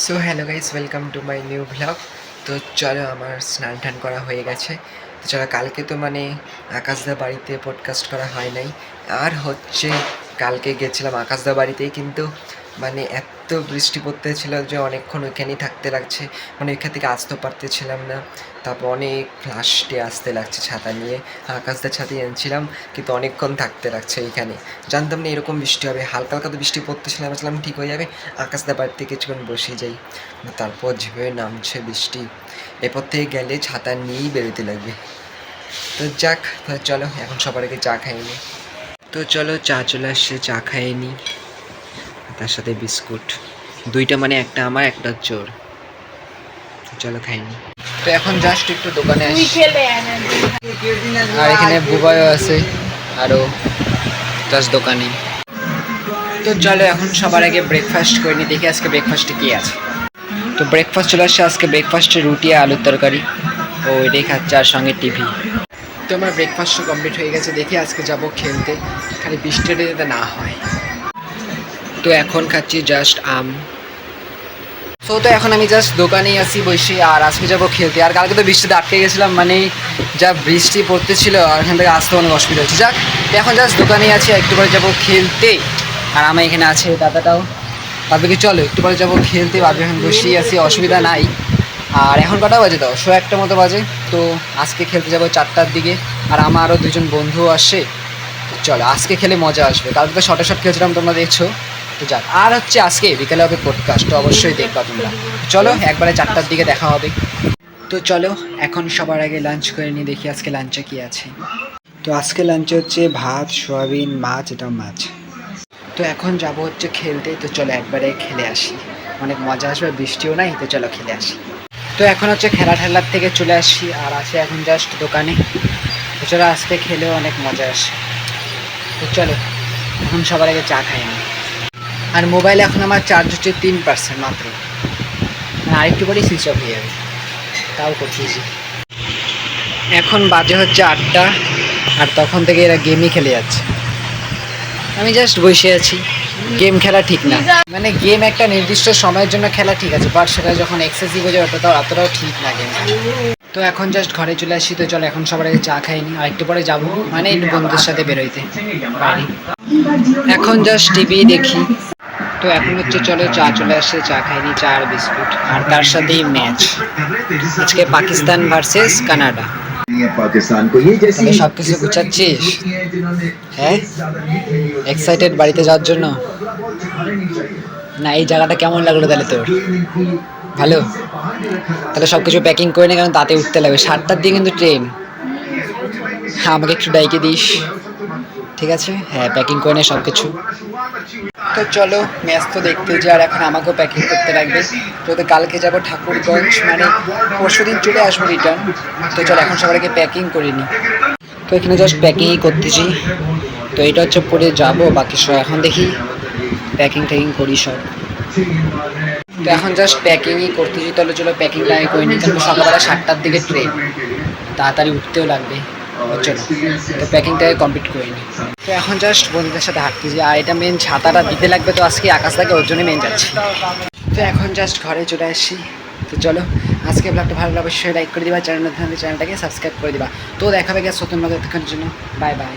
So hello guys, welcome to my new blog. তো চলো, আমার স্নান টান করা হয়ে গেছে। তো চলো, কালকে তো আকাশদা বাড়িতে পডকাস্ট করা হয় নাই। আর কালকে গেছিলাম আকাশদা বাড়িতেই, কিন্তু এত বৃষ্টি পড়তেছিল যে অনেকক্ষণ ওইখানেই থাকতে লাগছে। ওইখান থেকে আসতেও পারতেছিলাম না। তারপর অনেক লাস্টে আসতে লাগছে ছাতা নিয়ে। আকাশদার ছাতি এনেছিলাম, কিন্তু অনেকক্ষণ থাকতে লাগছে এইখানে। জানতাম না এরকম বৃষ্টি হবে। হালকা হালকা তো বৃষ্টি পড়তেছিলাম, ভাবছিলাম ঠিক হয়ে যাবে, আকাশদা বাড়িতে কিছুক্ষণ বসে যাই। তারপর যেভাবে নামছে বৃষ্টি, এরপর থেকে গেলে ছাতা নিয়েই বেরোতে লাগবে। তো যাক, চলো এখন সবার আগে চা খাইয়ে নিই। তো চলো, চা চলে আসছে, চা খাইয়ে নিই। তার সাথে বিস্কুট দুইটা, একটা আমার একটা চোর। চলো খাইনি। তো এখন জাস্ট একটু দোকানে আসি, আর এখানে বুবাইও আছে আরও জাস্ট দোকানে। তো চলো এখন সবার আগে ব্রেকফাস্ট করে নিই, দেখি আজকে ব্রেকফাস্টে কী আছে। তো ব্রেকফাস্ট চলে আসছে, আজকে ব্রেকফাস্টে রুটি আর আলুর তরকারি। ও এটাই খাচ্ছে, আর সঙ্গে টিভি। তো আমার ব্রেকফাস্টও কমপ্লিট হয়ে গেছে, দেখি আজকে যাব খেলতে, খালি বৃষ্টিটা যাতে না হয়। তো এখন খাচ্ছি জাস্ট আম। তো এখন আমি জাস্ট দোকানেই আসি বসে, আর আজকে যাবো খেলতে। আর কালকে তো বৃষ্টিতে আটকে গেছিলাম, যা বৃষ্টি পড়তেছিল, আর এখান থেকে আসতে অনেক অসুবিধা হচ্ছে। যাক, এখন জাস্ট দোকানেই আছি, একটু পরে যাবো খেলতে। আর আমার এখানে আছে দাদাটাও। ভাবি চলো একটু পরে যাবো খেলতে, ভাবি এখন বসেই আছি, অসুবিধা নাই। আর এখন কটা বাজে, দাও 1:01 মতো বাজে। তো আজকে খেলতে যাবো 4টার দিকে, আর আমার আরও দুজন বন্ধুও আসে। চলো আজকে খেলে মজা আসবে, কালকে তো শর্ট খেলছিলাম, তোমরা দেখছো। তো যাক, আর আজকে বিকেলে হবে পডকাস্ট, তো অবশ্যই দেখবা তোমরা। চলো একবারে 4টার দিকে দেখা হবে। তো চলো এখন সবার আগে লাঞ্চ করে নিই, দেখি আজকে লাঞ্চে কী আছে। তো আজকে লাঞ্চে হচ্ছে ভাত, সোয়াবিন, মাছ, এটাও মাছ। তো এখন যাব খেলতে। তো চলো একবারে খেলে আসি, অনেক মজা আসবে, বৃষ্টিও নাই। তো চলো খেলে আসি। তো এখন খেলার থেকে চলে আসি, আর আছে এখন জাস্ট দোকানে। তো চলো আজকে খেলেও অনেক মজা আসে। তো চলো এখন সবার আগে চা খাই আমি। আর মোবাইলে এখন আমার চার্জ হচ্ছে 3% মাত্র, আরেকটু পরেই সুইচ অফ হয়ে যাবে, তাও করতেছি। এখন বাজে হচ্ছে 8টা, আর তখন থেকে এরা গেমই খেলে যাচ্ছে, আমি জাস্ট বসে আছি। গেম খেলা ঠিক না, গেম একটা নির্দিষ্ট সময়ের জন্য খেলা ঠিক আছে, বাট সেটা যখন এক্সেসিভ হয়ে যায় অতটাও ঠিক না গেম। তো এখন জাস্ট ঘরে চলে আসি। তো চলো এখন সবার আগে চা খাইনি, আর একটু পরে যাবো একটু বন্ধুদের সাথে বেরোইতে বাইরে। এখন জাস্ট টিভি দেখি। তো এখন চলো চা চলে আসছে, চা খাইনি, চা আর বিস্কুট, আর তার সাথেই ম্যাচ আজকে পাকিস্তান ভার্সেস কানাডা। তাহলে সব কিছু গুছাচ্ছিস? হ্যাঁ, এক্সাইটেড বাড়িতে যাওয়ার জন্য? না, এই জায়গাটা কেমন লাগলো তাহলে তোর? ভালো। তাহলে সব কিছু প্যাকিং করে নে, কারণ তাতে উঠতে লাগবে, 7টার দিকে কিন্তু ট্রেন। হ্যাঁ, আমাকে একটু ডাইকে দিস, ঠিক আছে? হ্যাঁ, প্যাকিং করে নে সব কিছু। তো চলো ম্যাচ তো দেখতে যাই, আর এখন আমাকেও প্যাকিং করতে লাগবে। তো কালকে যাবো ঠাকুরগঞ্জ, পরশু দিন চলে আসবো রিটার্ন। তো চলো এখন সবাইকে প্যাকিং করে নিই। তো এখানে জাস্ট প্যাকিংই করতেছি। তো এটা পরে যাবো, বাকি সব এখন দেখি প্যাকিং করি সব। তো এখন জাস্ট প্যাকিংই করতেছি। তাহলে চলো প্যাকিংটা আমি করে নিই, কারণ সকালবেলা 7টার দিকে ট্রেন, তাড়াতাড়ি উঠতেও লাগবে। চলো তো প্যাকিংটাকে কমপ্লিট করে নিই। তো এখন জাস্ট বন্ধুদের সাথে হাঁটতেছি, আর এটা মেন ছাতাটা দিতে লাগবে, তো আজকে আকাশটাকে ওর জন্য মেন যাচ্ছি। তো এখন জাস্ট ঘরে চলে আসছি। তো চলো আজকে ব্লগটা ভালো লাগলে অবশ্যই লাইক করে দিবা, চ্যানেলটাকে সাবস্ক্রাইব করে দিবা। তো দেখাবে গেছে নতুন ব্লগ, এতক্ষণের জন্য বাই বাই।